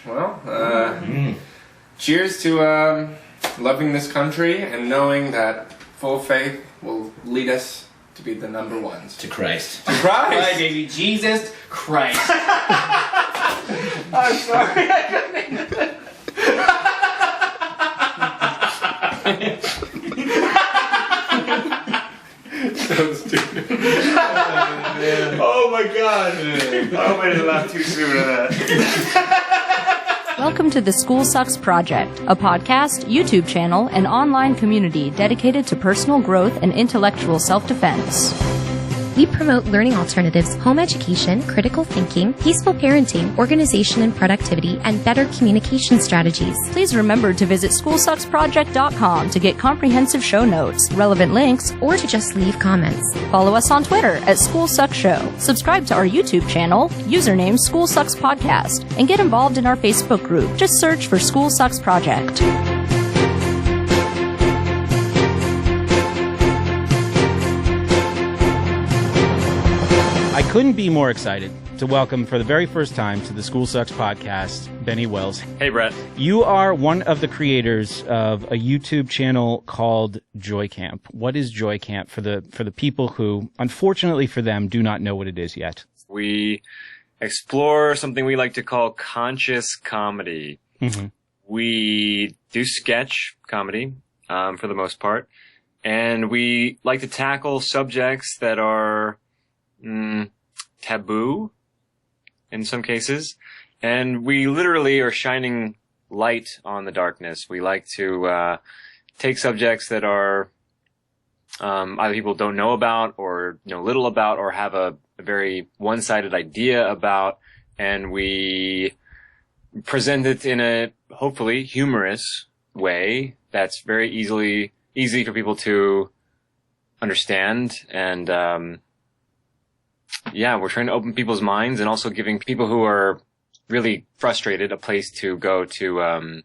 Well, cheers to loving this country and knowing that full faith will lead us to be the number ones. To Christ. To Christ! Right, baby. Jesus Christ. I'm sorry. So stupid. Oh my god. Oh, I didn't laugh too soon at that. Welcome to the School Sucks Project, a podcast, YouTube channel, and online community dedicated to personal growth and intellectual self-defense. We promote learning alternatives, home education, critical thinking, peaceful parenting, organization and productivity, and better communication strategies. Please remember to visit SchoolSucksProject.com to get comprehensive show notes, relevant links, Or to just leave comments. follow us on Twitter at School Sucks Show, subscribe to our YouTube channel, username School Sucks Podcast, and get involved in our Facebook group. Just search for School Sucks Project. I couldn't be more excited to welcome for the very first time to the School Sucks podcast, Benny Wells. Hey, Brett. You are one of the creators of a YouTube channel called Joy Camp. What is Joy Camp for the people who, unfortunately for them, do not know what it is yet? We explore something we like to call conscious comedy. Mm-hmm. We do sketch comedy, for the most part, and we like to tackle subjects that are taboo in some cases, and we literally are shining light on the darkness. We like to take subjects that are either people don't know about or know little about or have a very one-sided idea about, and we present it in a hopefully humorous way that's very easy for people to understand. And yeah, we're trying to open people's minds and also giving people who are really frustrated a place to go to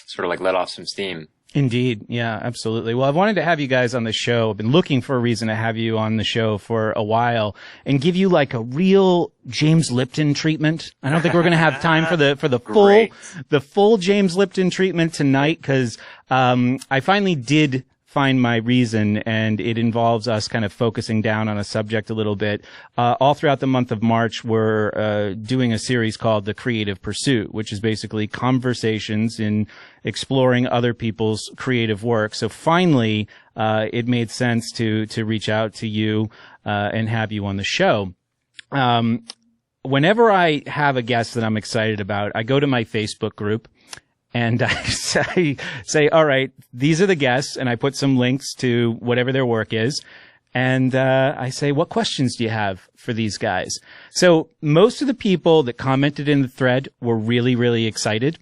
sort of like let off some steam. Indeed. Yeah, absolutely. Well, I've wanted to have you guys on the show. I've been looking for a reason to have you on the show for a while and give you like a real James Lipton treatment. I don't think we're going to have time for the full James Lipton treatment tonight because I finally did find my reason, and it involves us kind of focusing down on a subject a little bit. All throughout the month of March, we're doing a series called The Creative Pursuit, which is basically conversations in exploring other people's creative work. So finally, it made sense to reach out to you and have you on the show. Whenever I have a guest that I'm excited about, I go to my Facebook group, and I say, all right, these are the guests, and I put some links to whatever their work is. And I say, what questions do you have for these guys? So most of the people that commented in the thread were really, really excited.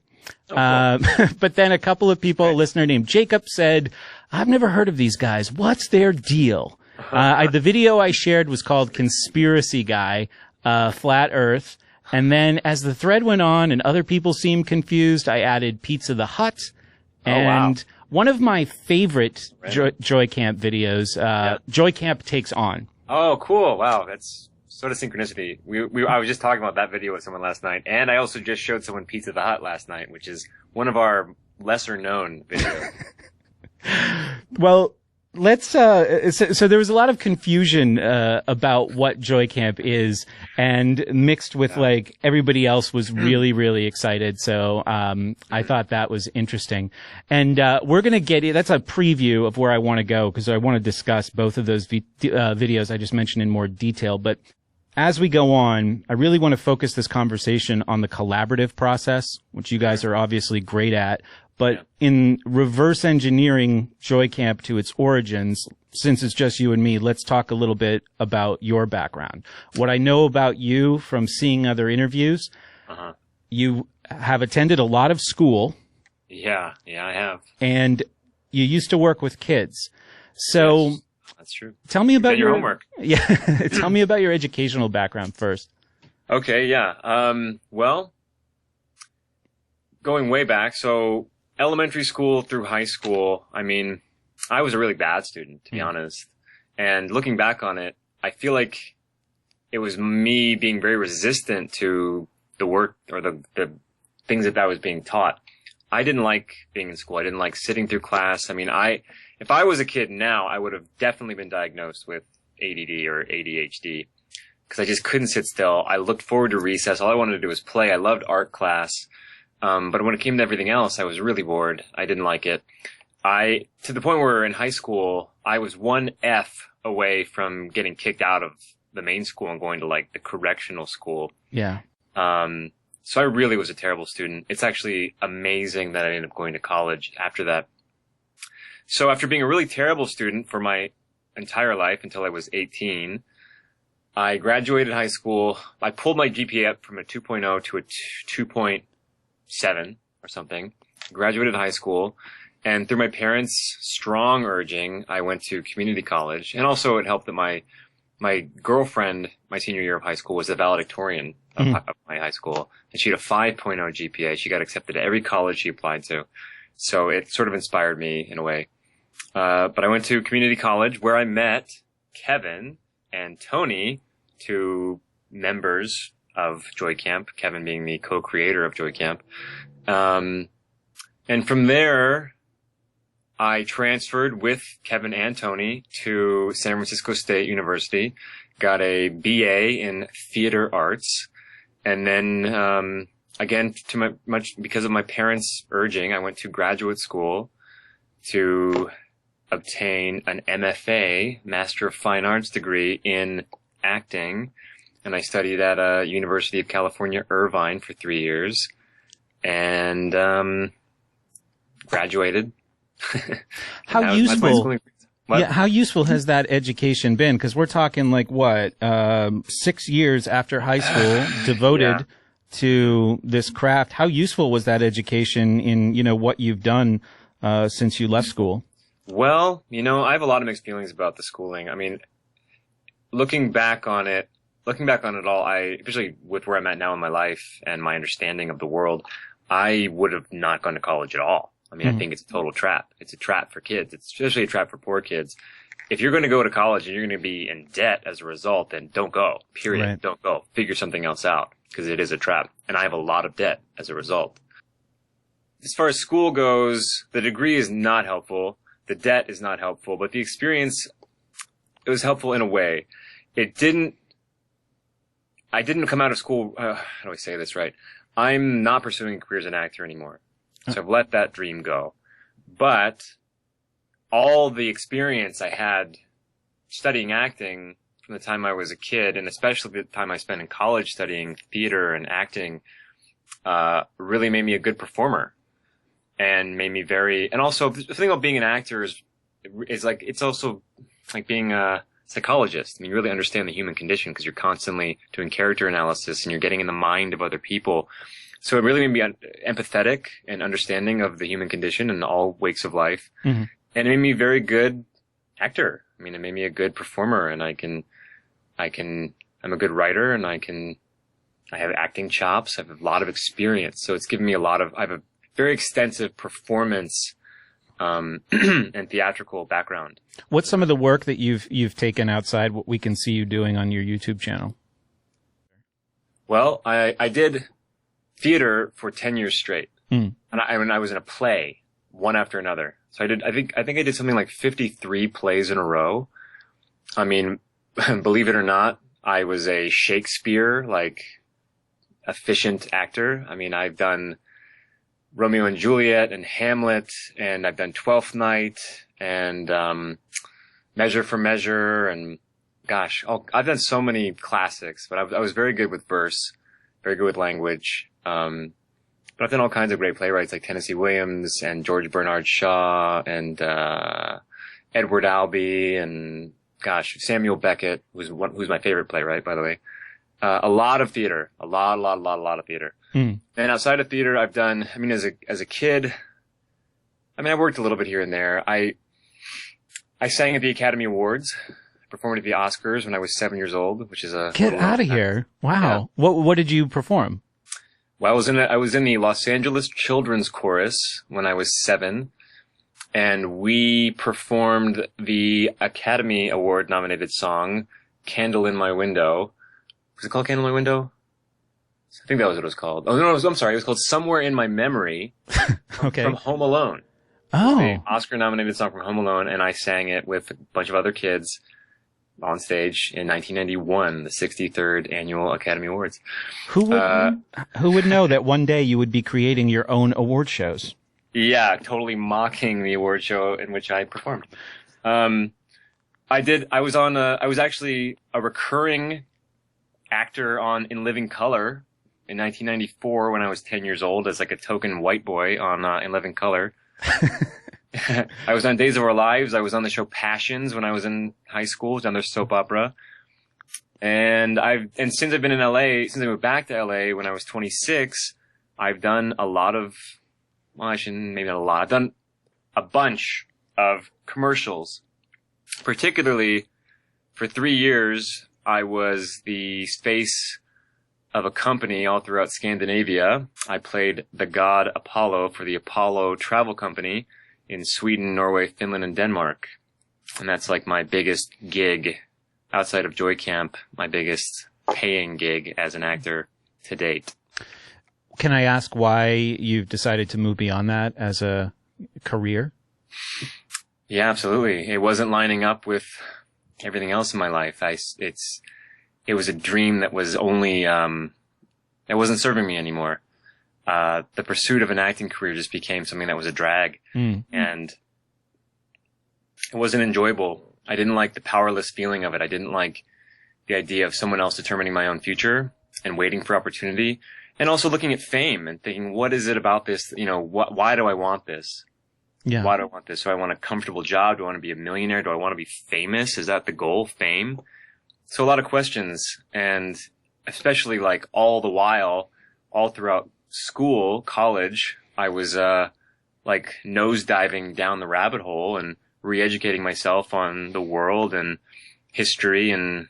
But then a couple of people, a listener named Jacob said, I've never heard of these guys. What's their deal? The video I shared was called Conspiracy Guy, Flat Earth. And then as the thread went on and other people seemed confused, I added Pizza the Hut. And one of my favorite Joy Camp videos, Joy Camp Takes On. Oh, cool. Wow. That's sort of synchronicity. I was just talking about that video with someone last night. And I also just showed someone Pizza the Hut last night, which is one of our lesser known videos. Well, let's, so there was a lot of confusion, about what Joy Camp is, and mixed with like everybody else was really, really excited. So, I thought that was interesting. And, we're going to get, that's a preview of where I want to go because I want to discuss both of those videos I just mentioned in more detail. But as we go on, I really want to focus this conversation on the collaborative process, which you guys are obviously great at. But in reverse engineering Joy Camp to its origins, since it's just you and me, let's talk a little bit about your background. What I know about you from seeing other interviews, you have attended a lot of school. Yeah, I have. And you used to work with kids. So yes, that's true. Tell me about your homework. Yeah. Tell me about your educational background first. Okay, yeah. Well, going way back, so elementary school through high school, I mean, I was a really bad student, to be honest. And looking back on it, I feel like it was me being very resistant to the work or the things that I was being taught. I didn't like being in school. I didn't like sitting through class. I mean, if I was a kid now, I would have definitely been diagnosed with ADD or ADHD because I just couldn't sit still. I looked forward to recess. All I wanted to do was play. I loved art class. But when it came to everything else, I was really bored. I didn't like it. To the point where in high school, I was one F away from getting kicked out of the main school and going to like the correctional school. Yeah. So I really was a terrible student. It's actually amazing that I ended up going to college after that. So after being a really terrible student for my entire life until I was 18, I graduated high school. I pulled my GPA up from a 2.0 to a 2.7 or something. Graduated high school. And through my parents' strong urging, I went to community college. And also it helped that my girlfriend, my senior year of high school, was the valedictorian of my high school. And she had a 5.0 GPA. She got accepted to every college she applied to. So it sort of inspired me in a way. But I went to community college where I met Kevin and Tony, two members of Joy Camp, Kevin being the co-creator of Joy Camp. And from there, I transferred with Kevin and Tony to San Francisco State University, got a BA in theater arts, and then, again, because of my parents' urging, I went to graduate school to obtain an MFA, Master of Fine Arts degree in acting, and I studied at University of California, Irvine for 3 years, and graduated. How useful? How useful has that education been? Because we're talking like what, 6 years after high school devoted to this craft. How useful was that education in, what you've done since you left school? Well, I have a lot of mixed feelings about the schooling. I mean, looking back on it all, especially with where I'm at now in my life and my understanding of the world, I would have not gone to college at all. I mean, I think it's a total trap. It's a trap for kids. It's especially a trap for poor kids. If you're going to go to college and you're going to be in debt as a result, then don't go. Period. Right. Don't go. Figure something else out because it is a trap. And I have a lot of debt as a result. As far as school goes, the degree is not helpful. The debt is not helpful, but the experience, it was helpful in a way. I didn't come out of school, how do I say this right? I'm not pursuing a career as an actor anymore. So I've let that dream go. But all the experience I had studying acting from the time I was a kid, and especially the time I spent in college studying theater and acting, really made me a good performer. And made me and also the thing about being an actor is like, it's also like being a psychologist. I mean, you really understand the human condition because you're constantly doing character analysis and you're getting in the mind of other people. So it really made me empathetic and understanding of the human condition and all wakes of life. Mm-hmm. And it made me a very good actor. I mean, it made me a good performer, and I'm a good writer, and I have acting chops. I have a lot of experience. So it's given me I have a very extensive performance, and theatrical background. What's some of the work that you've taken outside what we can see you doing on your YouTube channel? Well, I did theater for 10 years straight. And I was in a play, one after another. So I think I did something like 53 plays in a row. I mean, believe it or not, I was a Shakespeare, efficient actor. I mean, I've done Romeo and Juliet and Hamlet, and I've done Twelfth Night and, Measure for Measure, and gosh, I've done so many classics, but I was very good with verse, very good with language. But I've done all kinds of great playwrights like Tennessee Williams and George Bernard Shaw and Edward Albee and Samuel Beckett, who's my favorite playwright, by the way. A lot of theater, a lot of theater. And outside of theater, I've done, as a kid, I worked a little bit here and there. I sang at the Academy Awards, performed at the Oscars when I was 7 years old, which is Get out of here. Wow. Yeah. What did you perform? Well, I was in the Los Angeles Children's Chorus when I was 7, and we performed the Academy Award nominated song, Candle in My Window. Was it called Candle in My Window? I think that was what it was called. Oh, no, I'm sorry. It was called Somewhere in My Memory Okay. from Home Alone. Oh. The Oscar-nominated song from Home Alone, and I sang it with a bunch of other kids on stage in 1991, the 63rd Annual Academy Awards. Who would know that one day you would be creating your own award shows? Yeah, totally mocking the award show in which I performed. I was actually a recurring actor in Living Color in 1994 when I was 10 years old as like a token white boy in Living Color. I was on Days of Our Lives. I was on the show Passions when I was in high school, on their soap opera. And since I've been in LA, since I moved back to LA when I was 26, I've done a lot of, maybe not a lot. I've done a bunch of commercials. Particularly for 3 years, I was the face of a company all throughout Scandinavia. I played the god Apollo for the Apollo Travel Company in Sweden, Norway, Finland, and Denmark. And that's like my biggest gig outside of Joy Camp, my biggest paying gig as an actor to date. Can I ask why you've decided to move beyond that as a career? Yeah, absolutely. It wasn't lining up with everything else in my life. It was a dream that was only, that wasn't serving me anymore. The pursuit of an acting career just became something that was a drag, and it wasn't enjoyable. I didn't like the powerless feeling of it. I didn't like the idea of someone else determining my own future and waiting for opportunity, and also looking at fame and thinking, what is it about this? Why do I want this? Yeah. Why do I want this? Do I want a comfortable job? Do I want to be a millionaire? Do I want to be famous? Is that the goal? Fame? So a lot of questions, and especially like all the while, all throughout school, college, I was, like nosediving down the rabbit hole and re-educating myself on the world and history and,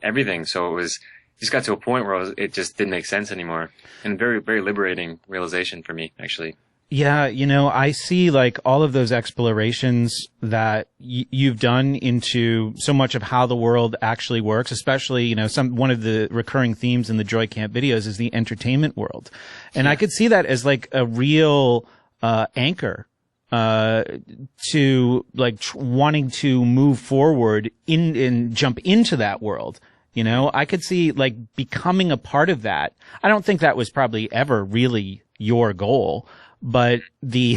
everything. So just got to a point where it just didn't make sense anymore, and very, very liberating realization for me, actually. Yeah, I see like all of those explorations that you've done into so much of how the world actually works, especially, one of the recurring themes in the Joy Camp videos is the entertainment world. And I could see that as like a real, anchor, to like wanting to move forward and jump into that world. I could see like becoming a part of that. I don't think that was probably ever really your goal. But the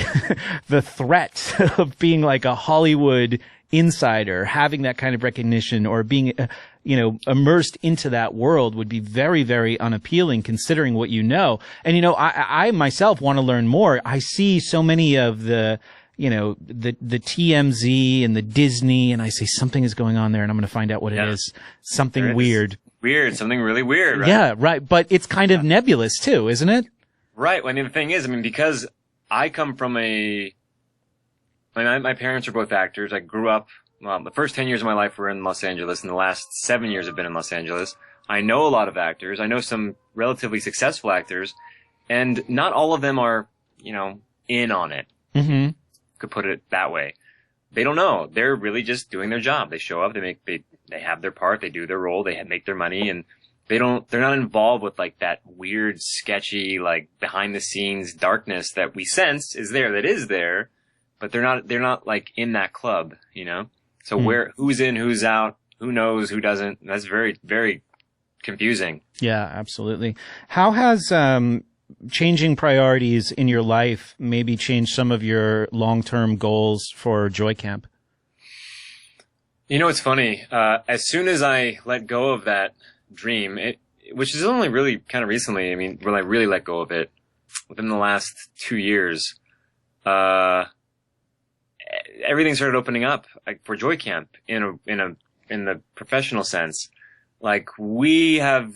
threat of being like a Hollywood insider, having that kind of recognition, or being, immersed into that world would be very, very unappealing considering what you know. And, I myself want to learn more. I see so many of the TMZ and the Disney, and I say something is going on there and I'm going to find out what it is. Something weird. Something really weird, right? Yeah, right. But it's kind of nebulous too, isn't it? Right. Well, the thing is, because I come from my parents are both actors. I grew up, the first 10 years of my life were in Los Angeles, and the last 7 years have been in Los Angeles. I know a lot of actors. I know some relatively successful actors, and not all of them are, in on it. Mm-hmm. Could put it that way. They don't know. They're really just doing their job. They show up, they have their part, they do their role, they make their money, and they're not involved with like that weird, sketchy, like behind the scenes darkness that we sense is there, but they're not like in that club, So who's in, who's out, who knows, who doesn't? That's very, very confusing. Yeah, absolutely. How has, changing priorities in your life maybe changed some of your long-term goals for Joy Camp? It's funny. As soon as I let go of that dream, which is only really kind of recently, when I really let go of it, within the last 2 years, everything started opening up for Joy Camp in the professional sense. Like we have,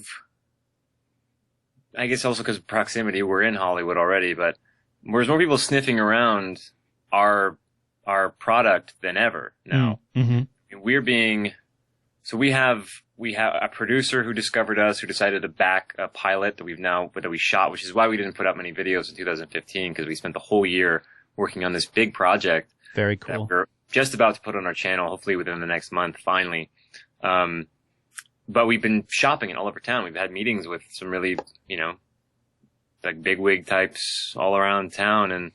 I guess also because of proximity, we're in Hollywood already, but there's more people sniffing around our product than ever now. Mm-hmm. We have a producer who discovered us, who decided to back a pilot that we shot, which is why we didn't put out many videos in 2015, because we spent the whole year working on this big project. Very cool. That we're just about to put on our channel, hopefully within the next month, finally. but we've been shopping it all over town. We've had meetings with some really, like bigwig types all around town, and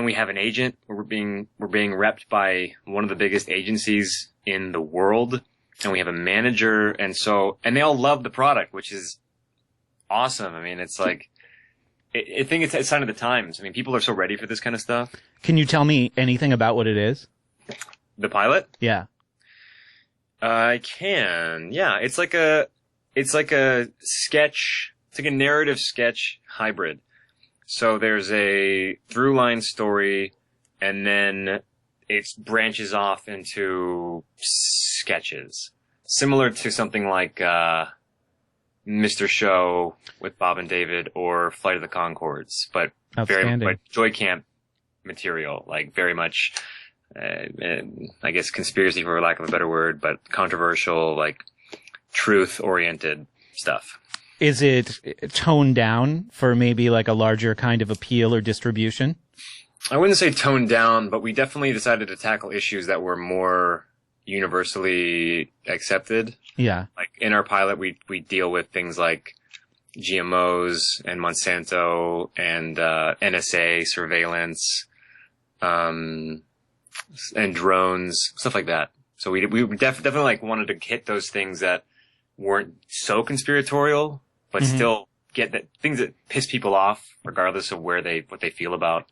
we have an agent. We're being repped by one of the biggest agencies in the world, and we have a manager, and they all love the product, which is awesome. I mean, it's like, I think it's a sign of the times. I mean, people are so ready for this kind of stuff. Can you tell me anything about what it is? The pilot? Yeah. I can. Yeah, it's like a sketch. It's like a narrative sketch hybrid. So there's a through line story, and then it branches off into sketches, similar to something like Mr. Show with Bob and David or Flight of the Conchords, but very Joy Camp material, like very much. I guess conspiracy, for lack of a better word, but controversial, like truth-oriented stuff. Is it toned down for maybe like a larger kind of appeal or distribution? I wouldn't say toned down, but we definitely decided to tackle issues that were more universally accepted. Yeah. Like in our pilot, we deal with things like GMOs and Monsanto and NSA surveillance, and drones, stuff like that. So we definitely like wanted to hit those things that weren't so conspiratorial, but still get that things that piss people off, regardless of what they feel about,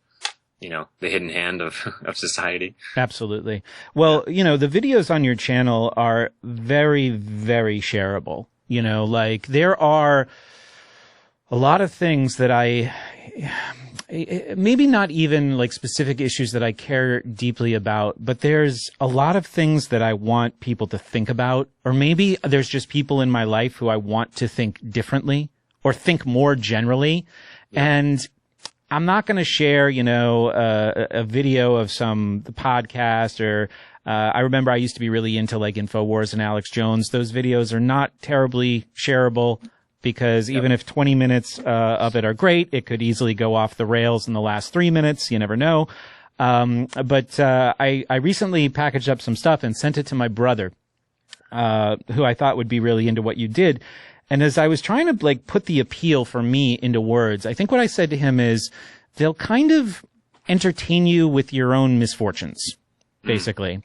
the hidden hand of society. Absolutely. Well, the videos on your channel are very, very shareable. Like there are a lot of things that maybe not even like specific issues that I care deeply about, but there's a lot of things that I want people to think about, or maybe there's just people in my life who I want to think differently or think more generally. Yeah. And I'm not going to share, a video of some podcast or, I remember I used to be really into like InfoWars and Alex Jones. Those videos are not terribly shareable, because even if 20 minutes of it are great, it could easily go off the rails in the last 3 minutes. You never know. But I recently packaged up some stuff and sent it to my brother, who I thought would be really into what you did. And as I was trying to like put the appeal for me into words, I think what I said to him is they'll kind of entertain you with your own misfortunes, basically.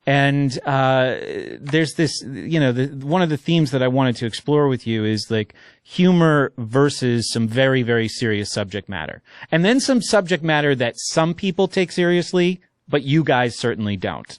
And there's this, one of the themes that I wanted to explore with you is like humor versus some very, very serious subject matter. And then some subject matter that some people take seriously, but you guys certainly don't.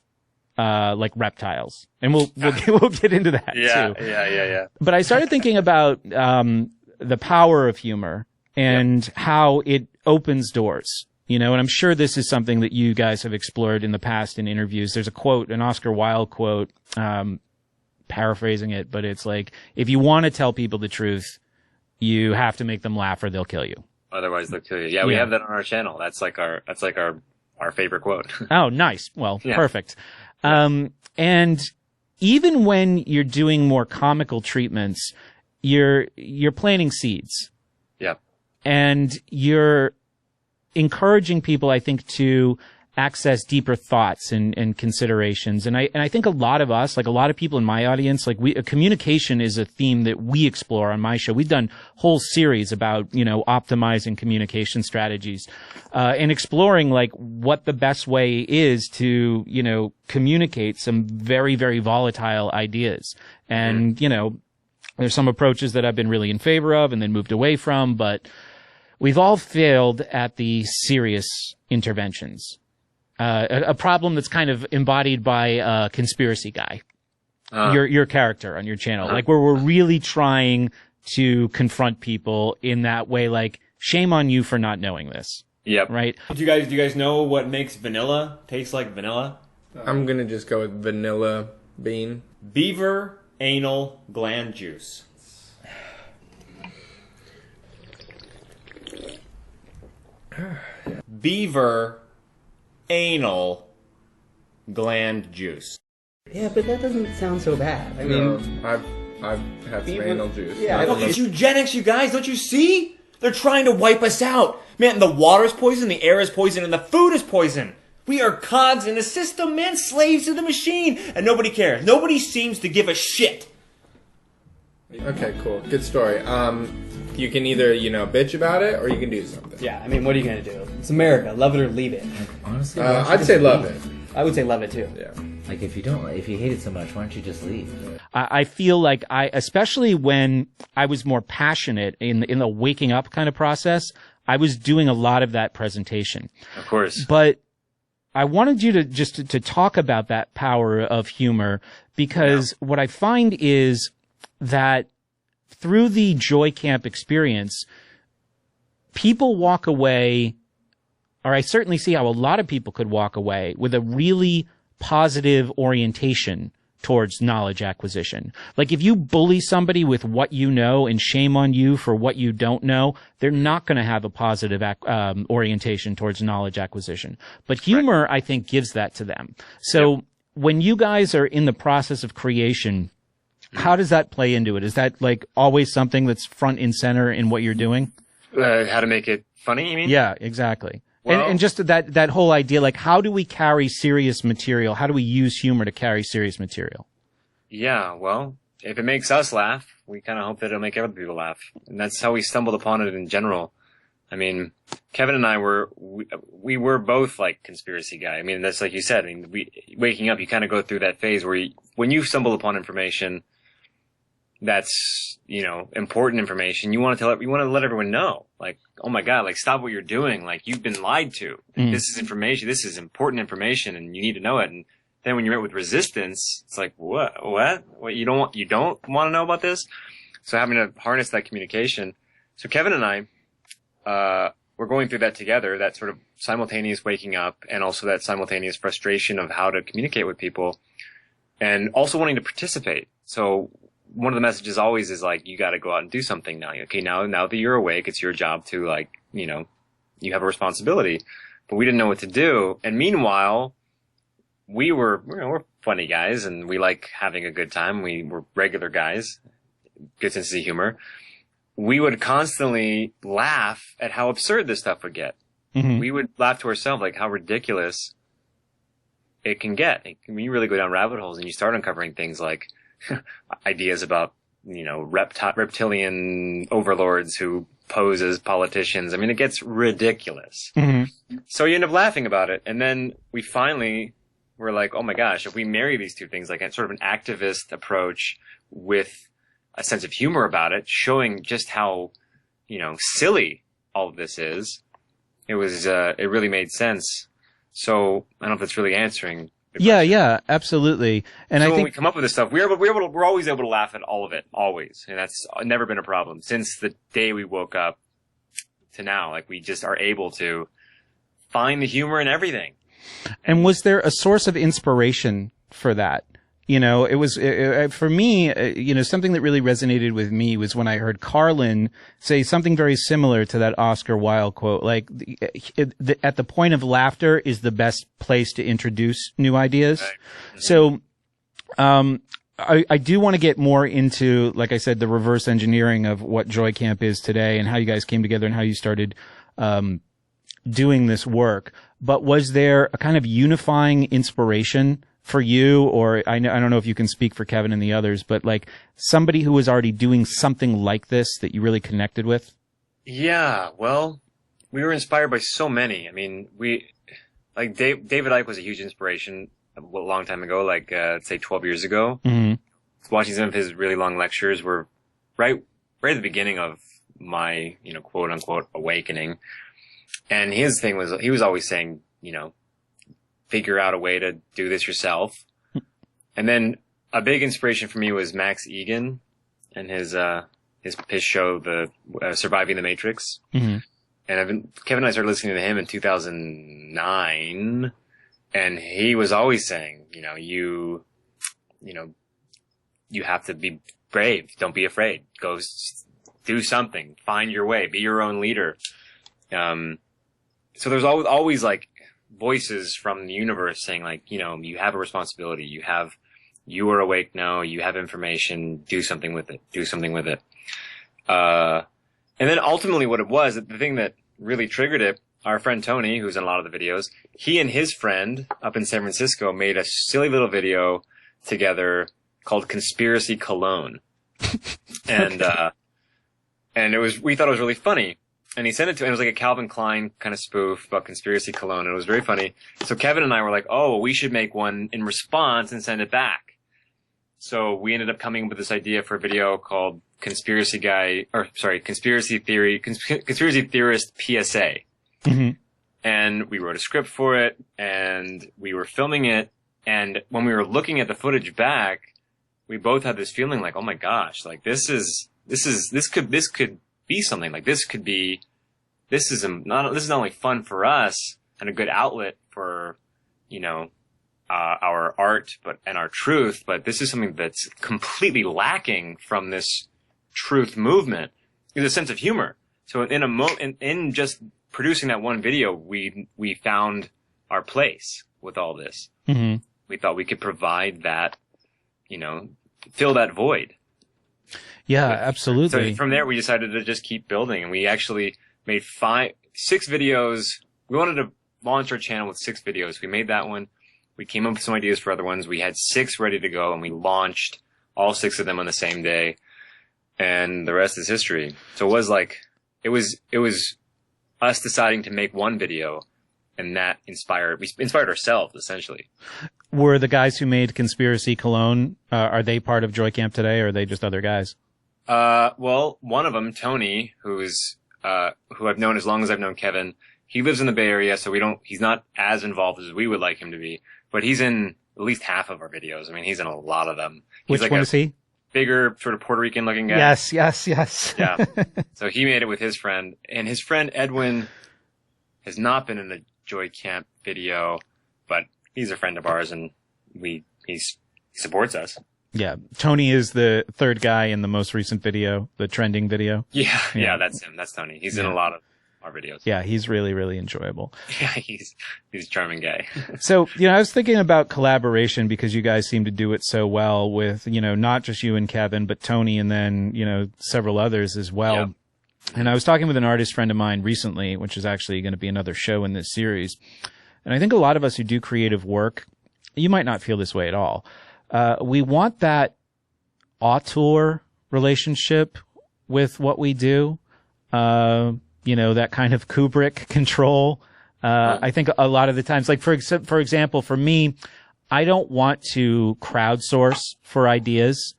Like reptiles. And we'll get into that too. Yeah. But I started thinking about the power of humor and how it opens doors. And I'm sure this is something that you guys have explored in the past in interviews. There's a quote, an Oscar Wilde quote, paraphrasing it, but it's like, if you want to tell people the truth, you have to make them laugh or they'll kill you. Otherwise they'll kill you. Yeah, we have that on our channel. That's like our favorite quote. Oh, nice. Well, perfect. And even when you're doing more comical treatments, you're planting seeds. Yep. And you're encouraging people, I think, to access deeper thoughts and considerations. And I think a lot of us, like a lot of people in my audience, like communication is a theme that we explore on my show. We've done whole series about, optimizing communication strategies, and exploring like what the best way is to, communicate some very, very volatile ideas. And, there's some approaches that I've been really in favor of and then moved away from, but we've all failed at the serious interventions. A problem that's kind of embodied by a conspiracy guy, your character on your channel, like where we're really trying to confront people in that way, like shame on you for not knowing this. Yep. Right. Do you guys know what makes vanilla taste like vanilla? I'm gonna just go with vanilla bean. Beaver anal gland juice. Beaver anal gland juice. Yeah, but that doesn't sound so bad. I mean, I've had some anal juice. Yeah, Look, it's eugenics, you guys. Don't you see? They're trying to wipe us out. Man, the water is poison, the air is poison, and the food is poison. We are cogs in the system, man, slaves to the machine, and nobody cares. Nobody seems to give a shit. Okay, cool. Good story. You can either, bitch about it or you can do something. Yeah, I mean, what are you going to do? It's America. Love it or leave it. Honestly, I'd say love it. I would say love it too. Yeah. Like, if you hate it so much, why don't you just leave? I feel like especially when I was more passionate in the waking up kind of process, I was doing a lot of that presentation. Of course. But I wanted you to just to talk about that power of humor, because what I find is that through the Joy Camp experience, people walk away, or I certainly see how a lot of people could walk away with a really positive orientation towards knowledge acquisition. Like, if you bully somebody with what you know and shame on you for what you don't know, they're not going to have a positive orientation towards knowledge acquisition. But humor, I think, gives that to them. So when you guys are in the process of creation, how does that play into it? Is that like always something that's front and center in what you're doing? How to make it funny, you mean? Yeah, exactly. Well, and just that whole idea, like, how do we carry serious material? How do we use humor to carry serious material? Yeah, well, if it makes us laugh, we kind of hope that it'll make other people laugh. And that's how we stumbled upon it in general. I mean, Kevin and I we were both like conspiracy guy. I mean, that's like you said. I mean, waking up, you kind of go through that phase where when you stumble upon information that's, important information, you want to let everyone know, like, oh my God, like, stop what you're doing. Like, you've been lied to. This is information. This is important information and you need to know it. And then when you're met with resistance, it's like, what, you don't want to know about this? So having to harness that communication. So Kevin and I, we're going through that together, that sort of simultaneous waking up and also that simultaneous frustration of how to communicate with people and also wanting to participate. So one of the messages always is like, you got to go out and do something now. Okay, now that you're awake, it's your job to, like, you have a responsibility. But we didn't know what to do. And meanwhile, we're funny guys and we like having a good time. We were regular guys, good sense of humor. We would constantly laugh at how absurd this stuff would get. Mm-hmm. We would laugh to ourselves, like, how ridiculous it can get. When you really go down rabbit holes and you start uncovering things like ideas about, reptilian overlords who pose as politicians. I mean, it gets ridiculous. Mm-hmm. So you end up laughing about it. And then we finally were like, oh my gosh, if we marry these two things, like a sort of an activist approach with a sense of humor about it, showing just how, silly all of this is, it really made sense. So I don't know if that's really answering. Yeah, absolutely. And so I when think we come up with this stuff, we're always able to laugh at all of it, always. And that's never been a problem since the day we woke up to now. Like, we just are able to find the humor in everything. And was there a source of inspiration for that? It was, for me, something that really resonated with me was when I heard Carlin say something very similar to that Oscar Wilde quote, like, at the point of laughter is the best place to introduce new ideas. Right. Mm-hmm. So, I do want to get more into, like I said, the reverse engineering of what Joy Camp is today and how you guys came together and how you started, doing this work. But was there a kind of unifying inspiration for you, or I don't know if you can speak for Kevin and the others, but like somebody who was already doing something like this that you really connected with? Yeah, well, we were inspired by so many. I mean, David Icke was a huge inspiration a long time ago, like, say 12 years ago. Mm-hmm. Watching some of his really long lectures were right at the beginning of my, quote unquote awakening. And his thing was, he was always saying, figure out a way to do this yourself. And then a big inspiration for me was Max Egan and his show, the Surviving the Matrix. Mm-hmm. And Kevin and I started listening to him in 2009, and he was always saying, you have to be brave. Don't be afraid. Go do something. Find your way. Be your own leader. So there's always like voices from the universe saying, like, you have a responsibility. You are awake now. You have information. Do something with it. And then ultimately what it was, the thing that really triggered it, our friend Tony, who's in a lot of the videos, he and his friend up in San Francisco made a silly little video together called Conspiracy Cologne. And we thought it was really funny. And he sent it to, and it was like a Calvin Klein kind of spoof about Conspiracy Cologne, and it was very funny. So Kevin and I were like, oh, well, we should make one in response and send it back. So we ended up coming up with this idea for a video called Conspiracy Theorist PSA. Mm-hmm. And we wrote a script for it, and we were filming it, and when we were looking at the footage back, we both had this feeling like, oh my gosh, like this could be something. Like this is not only fun for us and a good outlet for, our art and our truth, but this is something that's completely lacking from this truth movement is a sense of humor. So in just producing that one video, we found our place with all this. Mm-hmm. We thought we could provide that, fill that void. Yeah, absolutely. So from there, we decided to just keep building, and we actually made 6 videos. We wanted to launch our channel with 6 videos. We made that one. We came up with some ideas for other ones. We had 6 ready to go, and we launched all 6 of them on the same day, and the rest is history. So it was us deciding to make one video, and that we inspired ourselves, essentially. Were the guys who made Conspiracy Cologne, are they part of Joy Camp today, or are they just other guys? Well, one of them, Tony, who I've known as long as I've known Kevin, he lives in the Bay Area, so he's not as involved as we would like him to be, but he's in at least half of our videos. I mean, he's in a lot of them. He's Which one is he? Bigger, sort of Puerto Rican looking guy. Yes. Yeah. So he made it with his friend, and his friend Edwin has not been in the Joy Camp video, but he's a friend of ours, and he supports us. Yeah. Tony is the third guy in the most recent video, the trending video. Yeah, that's him. That's Tony. He's in a lot of our videos. Yeah, he's really, really enjoyable. Yeah, he's a charming guy. So, I was thinking about collaboration because you guys seem to do it so well with, not just you and Kevin, but Tony and then, several others as well. Yeah. And I was talking with an artist friend of mine recently, which is actually going to be another show in this series. And I think a lot of us who do creative work, you might not feel this way at all. We want that auteur relationship with what we do. That kind of Kubrick control. I think a lot of the times, like for example, for me, I don't want to crowdsource for ideas.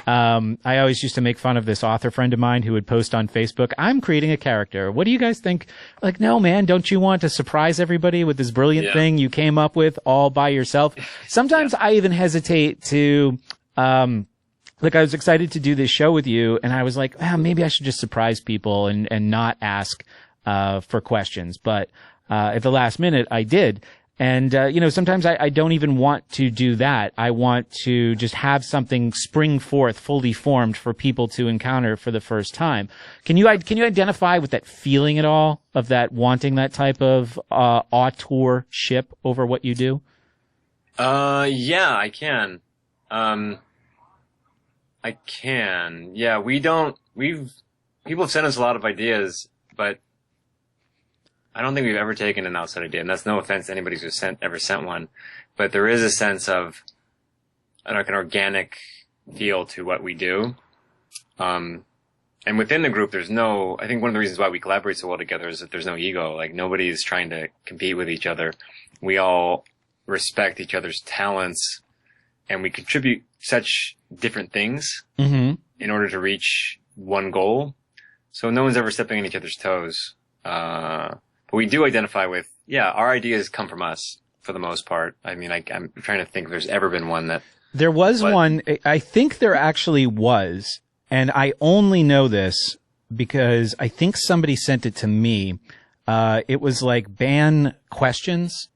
I always used to make fun of this author friend of mine who would post on Facebook, I'm creating a character. What do you guys think? Like, no, man, don't you want to surprise everybody with this brilliant thing you came up with all by yourself? Sometimes I even hesitate to, I was excited to do this show with you, and I was like, maybe I should just surprise people and not ask for questions. But at the last minute, I did. And, sometimes I don't even want to do that. I want to just have something spring forth fully formed for people to encounter for the first time. Can you identify with that feeling at all of that wanting that type of auteurship over what you do? Yeah, I can. I can. Yeah, people have sent us a lot of ideas, but I don't think we've ever taken an outside idea, and that's no offense to anybody who's ever sent one, but there is a sense of an organic feel to what we do. And within the group, I think one of the reasons why we collaborate so well together is that there's no ego. Like, nobody's trying to compete with each other. We all respect each other's talents, and we contribute such different things in order to reach one goal. So no one's ever stepping on each other's toes. But we do identify with, our ideas come from us for the most part. I mean, I'm trying to think if there's ever been one that... There was one, I think there actually was, and I only know this because I think somebody sent it to me. It was like ban questions.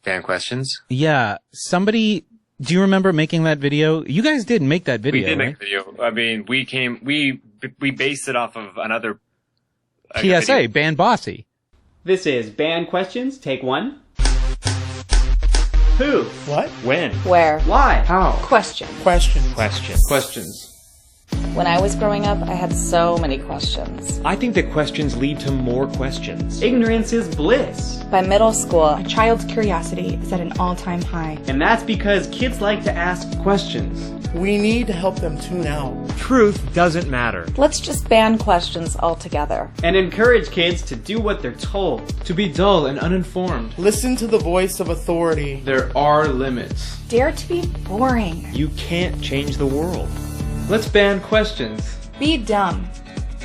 Ban questions? Yeah. Somebody... Do you remember making that video? You guys did make that video, We did right? make the video. I mean, we based it off of another... PSA, Ban Bossy. This is Band Questions, take 1. Who? What? When? Where? Why? How? Question. Question. Questions. When I was growing up, I had so many questions. I think that questions lead to more questions. Ignorance is bliss. By middle school, A child's curiosity is at an all-time high. And that's because kids like to ask questions. We need to help them tune out. Truth doesn't matter. let's just ban questions altogether. And encourage kids to do what they're told. To be dull and uninformed. Listen to the voice of authority. There are limits. Dare to be boring. You can't change the world. Let's ban questions. Be dumb.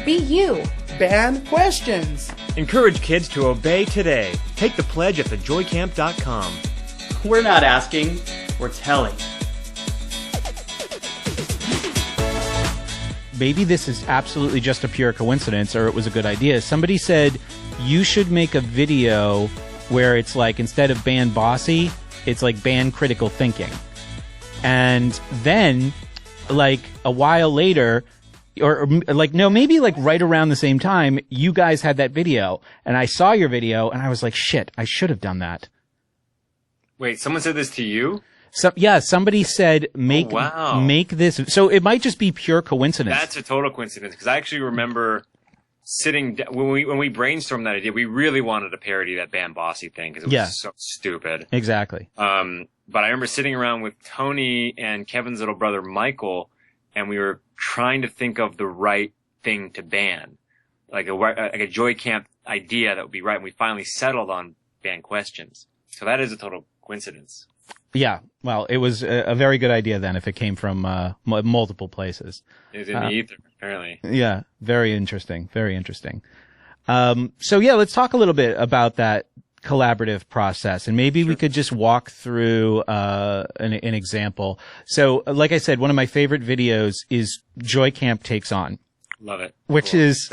Be you. Ban questions. Encourage kids to obey today. Take the pledge at thejoycamp.com. We're not asking, we're telling. Maybe this is absolutely just a pure coincidence, or it was a good idea. Somebody said you should make a video where it's like, instead of ban bossy, it's like ban critical thinking. And then, like, a while later, or like, no, maybe like right around the same time, you guys had that video, and I saw your video, and I was like, shit, I should have done that. Wait, someone said this to you? Somebody said make this. So it might just be pure coincidence. That's a total coincidence, because I actually remember sitting when we brainstormed that idea. We really wanted to parody that Ban Bossy thing because it was so stupid. Exactly. But I remember sitting around with Tony and Kevin's little brother Michael, and we were trying to think of the right thing to ban, like a Joy Camp idea that would be right. And we finally settled on ban questions. So that is a total coincidence. Yeah, well, it was a very good idea then if it came from multiple places. It was in the ether, apparently. Yeah, very interesting, very interesting. So yeah, let's talk a little bit about that collaborative process, and maybe we could just walk through an example. So, like I said, one of my favorite videos is Joy Camp Takes On. Love it. Which is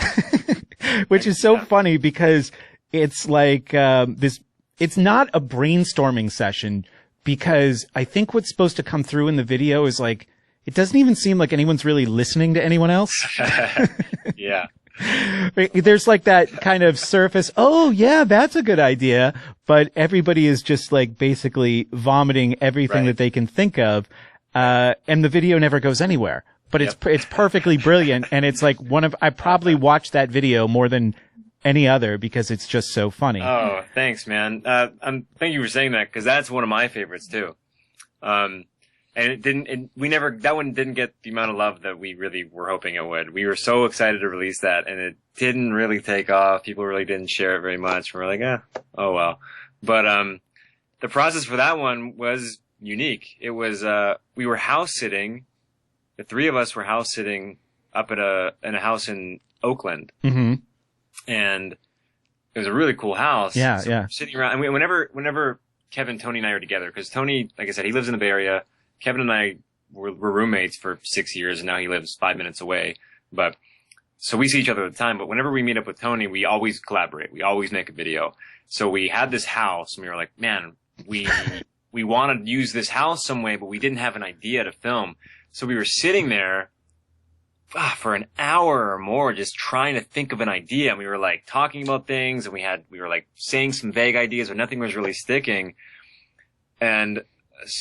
so funny because it's like this. It's not a brainstorming session, because I think what's supposed to come through in the video is like, it doesn't even seem like anyone's really listening to anyone else. Yeah. There's like that kind of surface, oh yeah, that's a good idea, but everybody is just like basically vomiting everything that they can think of, and the video never goes anywhere. But it's perfectly brilliant, and it's like I probably watched that video more than any other because it's just so funny. Oh, thanks, man. Thank you for saying that, because that's one of my favorites too. And that one didn't get the amount of love that we really were hoping it would. We were so excited to release that, and it didn't really take off. People really didn't share it very much. We were like, oh well. But the process for that one was unique. It was we were house sitting. The three of us were house sitting up in a house in Oakland. Mm-hmm. And it was a really cool house. Yeah, so yeah. Sitting around, and whenever Kevin, Tony, and I are together, because Tony, like I said, he lives in the Bay Area. Kevin and I were roommates for 6 years, and now he lives 5 minutes away. But so we see each other all the time. But whenever we meet up with Tony, we always collaborate. We always make a video. So we had this house, and we were like, man, we want to use this house some way, but we didn't have an idea to film. So we were sitting there for an hour or more, just trying to think of an idea. And we were like talking about things, and we were like saying some vague ideas, but nothing was really sticking. And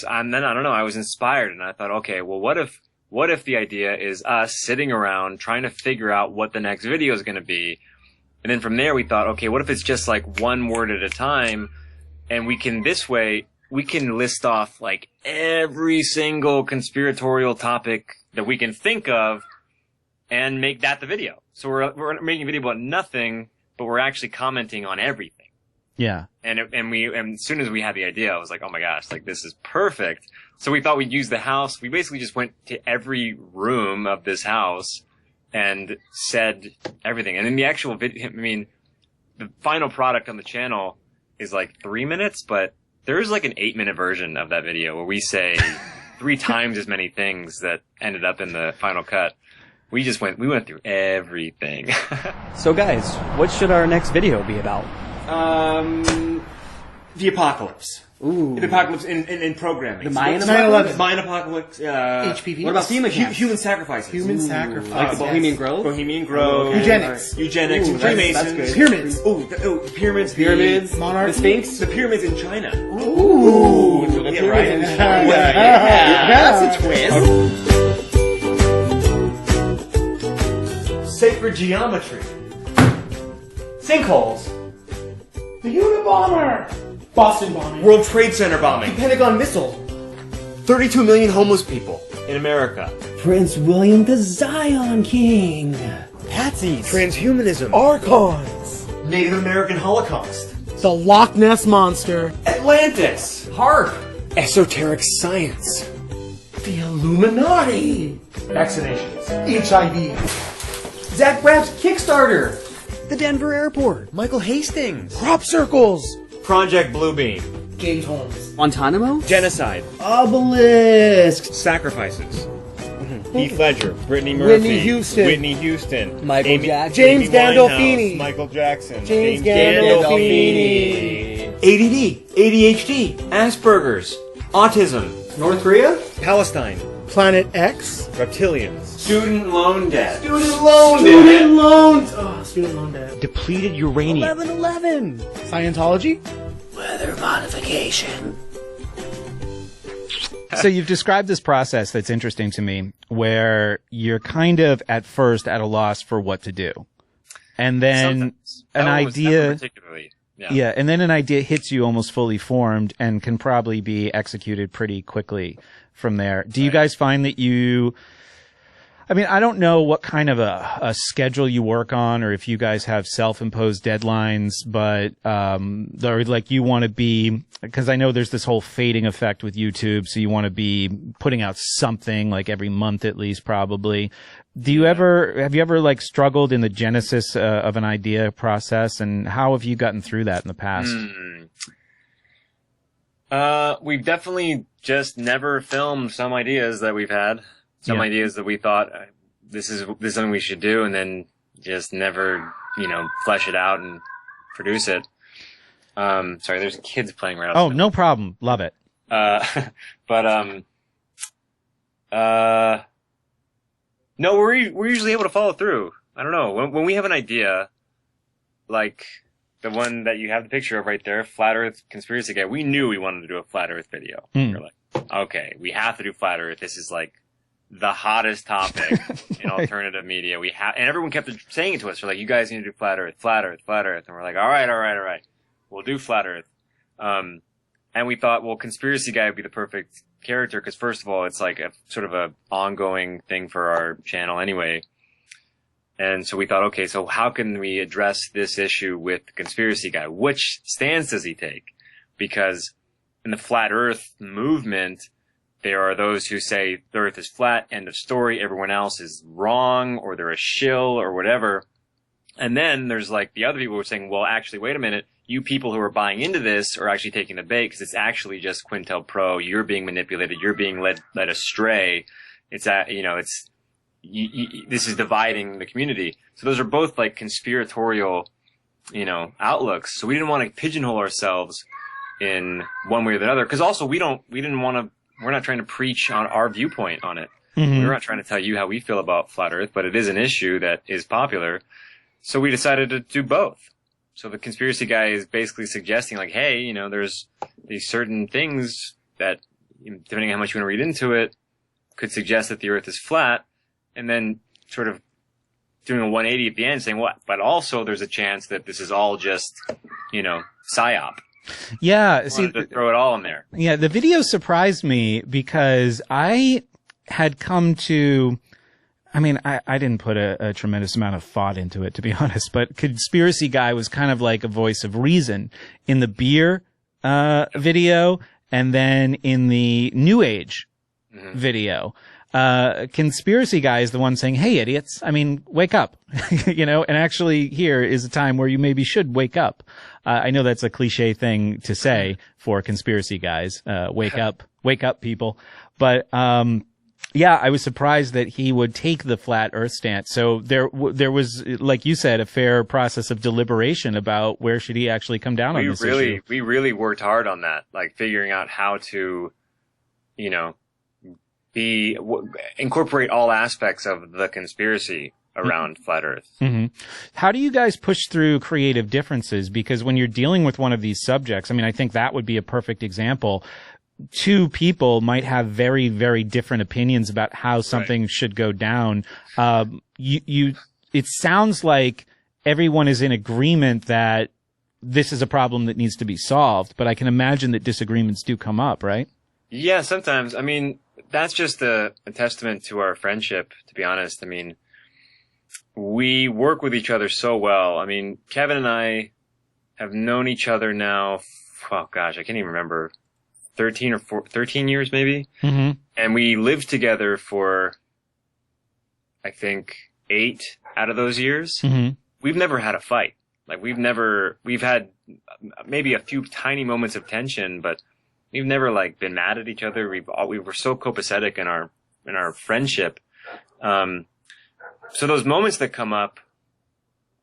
then, I don't know, I was inspired, and I thought, okay, well, what if the idea is us sitting around trying to figure out what the next video is going to be? And then from there we thought, okay, what if it's just like one word at a time, and this way we can list off like every single conspiratorial topic that we can think of and make that the video. So we're making a video about nothing, but we're actually commenting on everything. Yeah. And as soon as we had the idea, I was like, oh my gosh, like this is perfect. So we thought we'd use the house. We basically just went to every room of this house and said everything. And in the actual video, I mean, the final product on the channel is like 3 minutes, but there's like an 8-minute version of that video where we say 3 times as many things that ended up in the final cut. We went through everything. So guys, what should our next video be about? The apocalypse. Ooh. The apocalypse in programming. The Mayan apocalypse? Mayan apocalypse. HPV. What about FEMA camps? Human sacrifices. Human sacrifices. Like the Bohemian Grove? Bohemian Grove. Eugenics. Eugenics. Ooh, Freemasons. that's good. Pyramids. Pyramids. Pyramids. Monarchy. The Sphinx. The pyramids in China. Ooh. The Yeah, pyramids right. in China. Yeah. That's a twist. Sacred geometry. Sinkholes. The Unabomber. Boston bombing. World Trade Center bombing. Pentagon missile. 32 million homeless people in America. Prince William the Zion King. Patsies. Transhumanism. Archons. Native American Holocaust. The Loch Ness Monster. Atlantis. HARP. Esoteric science. The Illuminati. Vaccinations. HIV. Zach Braff's Kickstarter. The Denver Airport. Michael Hastings. Crop circles. Project Bluebeam. James Holmes. Guantanamo. Genocide. Obelisk. Sacrifices. Heath Ledger. Brittany Murphy. Whitney Houston. Whitney Houston. Michael Jackson. James Amy Winehouse, Gandolfini. Michael Jackson. James Gandolfini. ADD. ADHD. Asperger's. Autism. North Korea. Palestine. Planet X. Reptilians. Student loan debt. Student loans. Oh, student loan debt. Depleted uranium. 11/11. Scientology. Weather modification. So you've described this process that's interesting to me, where you're kind of at first at a loss for what to do. And then an idea, particularly. Yeah, and then an idea hits you almost fully formed and can probably be executed pretty quickly from there. Do you guys find that I don't know what kind of a schedule you work on, or if you guys have self-imposed deadlines, but, or like you want to be, because I know there's this whole fading effect with YouTube, so you want to be putting out something like every month at least, probably. Have you ever like struggled in the genesis of an idea process, and how have you gotten through that in the past? We've definitely just never filmed some ideas that we've had. Some ideas that we thought this is something we should do, and then just never, flesh it out and produce it. Sorry, there's kids playing right outside. Oh, no problem. Love it. No, we're usually able to follow through. I don't know. When we have an idea, like the one that you have the picture of right there, Flat Earth Conspiracy Guy, we knew we wanted to do a Flat Earth video. We're like, okay, we have to do Flat Earth. This is like the hottest topic in alternative media. And everyone kept saying it to us. They're like, you guys need to do Flat Earth, Flat Earth, Flat Earth. And we're like, all right. We'll do Flat Earth. And we thought, well, Conspiracy Guy would be the perfect character, because first of all, it's like a sort of a ongoing thing for our channel anyway. And so we thought, okay, so how can we address this issue with the Conspiracy Guy? Which stance does he take? Because in the Flat Earth movement, there are those who say the Earth is flat, end of story, everyone else is wrong, or they're a shill, or whatever. And then there's like the other people who are saying, well, actually, wait a minute, you people who are buying into this are actually taking the bait, because it's actually just Quintel Pro, you're being manipulated, you're being led astray. It's this is dividing the community. So those are both like conspiratorial, outlooks. So we didn't want to pigeonhole ourselves in one way or the other, because also we're not trying to preach on our viewpoint on it. Mm-hmm. We're not trying to tell you how we feel about Flat Earth, but it is an issue that is popular. So we decided to do both. So the Conspiracy Guy is basically suggesting like, hey, there's these certain things that, depending on how much you want to read into it, could suggest that the Earth is flat, and then sort of doing a 180 at the end saying what? But also there's a chance that this is all just, psyop. Yeah. See, to throw it all in there. Yeah. The video surprised me because I had come to, I didn't put a tremendous amount of thought into it, to be honest, but Conspiracy Guy was kind of like a voice of reason in the beer, video, and then in the New Age video. Conspiracy Guy is the one saying, hey, idiots, wake up, and actually here is a time where you maybe should wake up. I know that's a cliche thing to say for conspiracy guys, wake up people. But, yeah, I was surprised that he would take the flat earth stance. So there was, like you said, a fair process of deliberation about where should he actually come down on this issue. We really worked hard on that, like figuring out how to, incorporate all aspects of the conspiracy around Flat Earth. Mm-hmm. How do you guys push through creative differences? Because when you're dealing with one of these subjects, I think that would be a perfect example. Two people might have very, very different opinions about how something should go down. it sounds like everyone is in agreement that this is a problem that needs to be solved, but I can imagine that disagreements do come up, right? Yeah, sometimes. I mean, that's just a testament to our friendship, to be honest. I mean, we work with each other so well. I mean, Kevin and I have known each other now, oh gosh, I can't even remember, 13 years maybe. Mm-hmm. And we lived together for, I think, 8 out of those years. Mm-hmm. We've never had a fight. Like we've had maybe a few tiny moments of tension, but we've never like been mad at each other. We were so copacetic in our friendship. So those moments that come up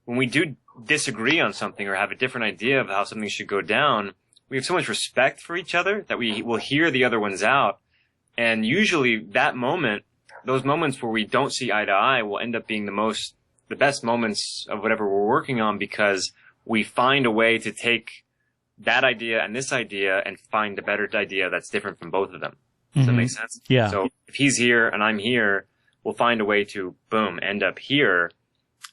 when we do disagree on something or have a different idea of how something should go down, we have so much respect for each other that we will hear the other ones out. And usually those moments where we don't see eye to eye will end up being the best moments of whatever we're working on, because we find a way to take that idea and this idea and find a better idea that's different from both of them. Does that make sense? Yeah. So if he's here and I'm here, we'll find a way to, boom, end up here.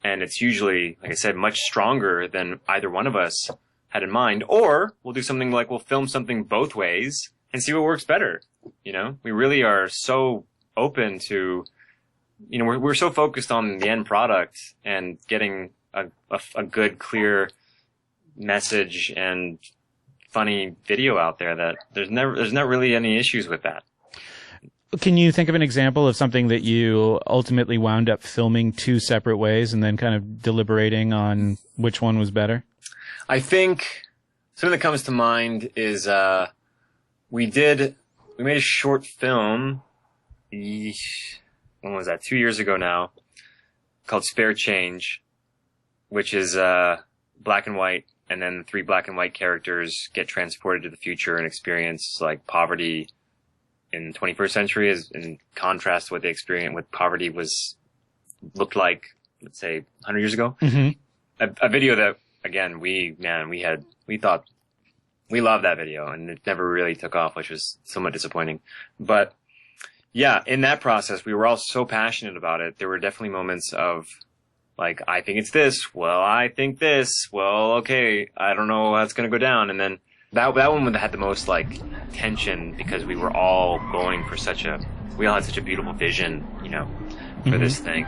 And it's usually, like I said, much stronger than either one of us had in mind. Or we'll do something like we'll film something both ways and see what works better. You know, we really are so open to, you know, we're so focused on the end product and getting a good, clear message and funny video out there that there's not really any issues with that. Can you think of an example of something that you ultimately wound up filming 2 separate ways and then kind of deliberating on which one was better? I think something that comes to mind is we made a short film, when was that, 2 years ago now, called Spare Change, which is black and white, and then 3 black and white characters get transported to the future and experience like poverty in the 21st century, is in contrast to what they experienced, what poverty looked like, let's say, 100 years ago. Mm-hmm. A video that, again, we thought we loved that video, and it never really took off, which was somewhat disappointing. But yeah, in that process, we were all so passionate about it. There were definitely moments of like, I think it's this. Well, I think this. Well, okay, I don't know how it's going to go down. And then that one had the most like tension, because we were all going for we all had such a beautiful vision, you know, for this thing.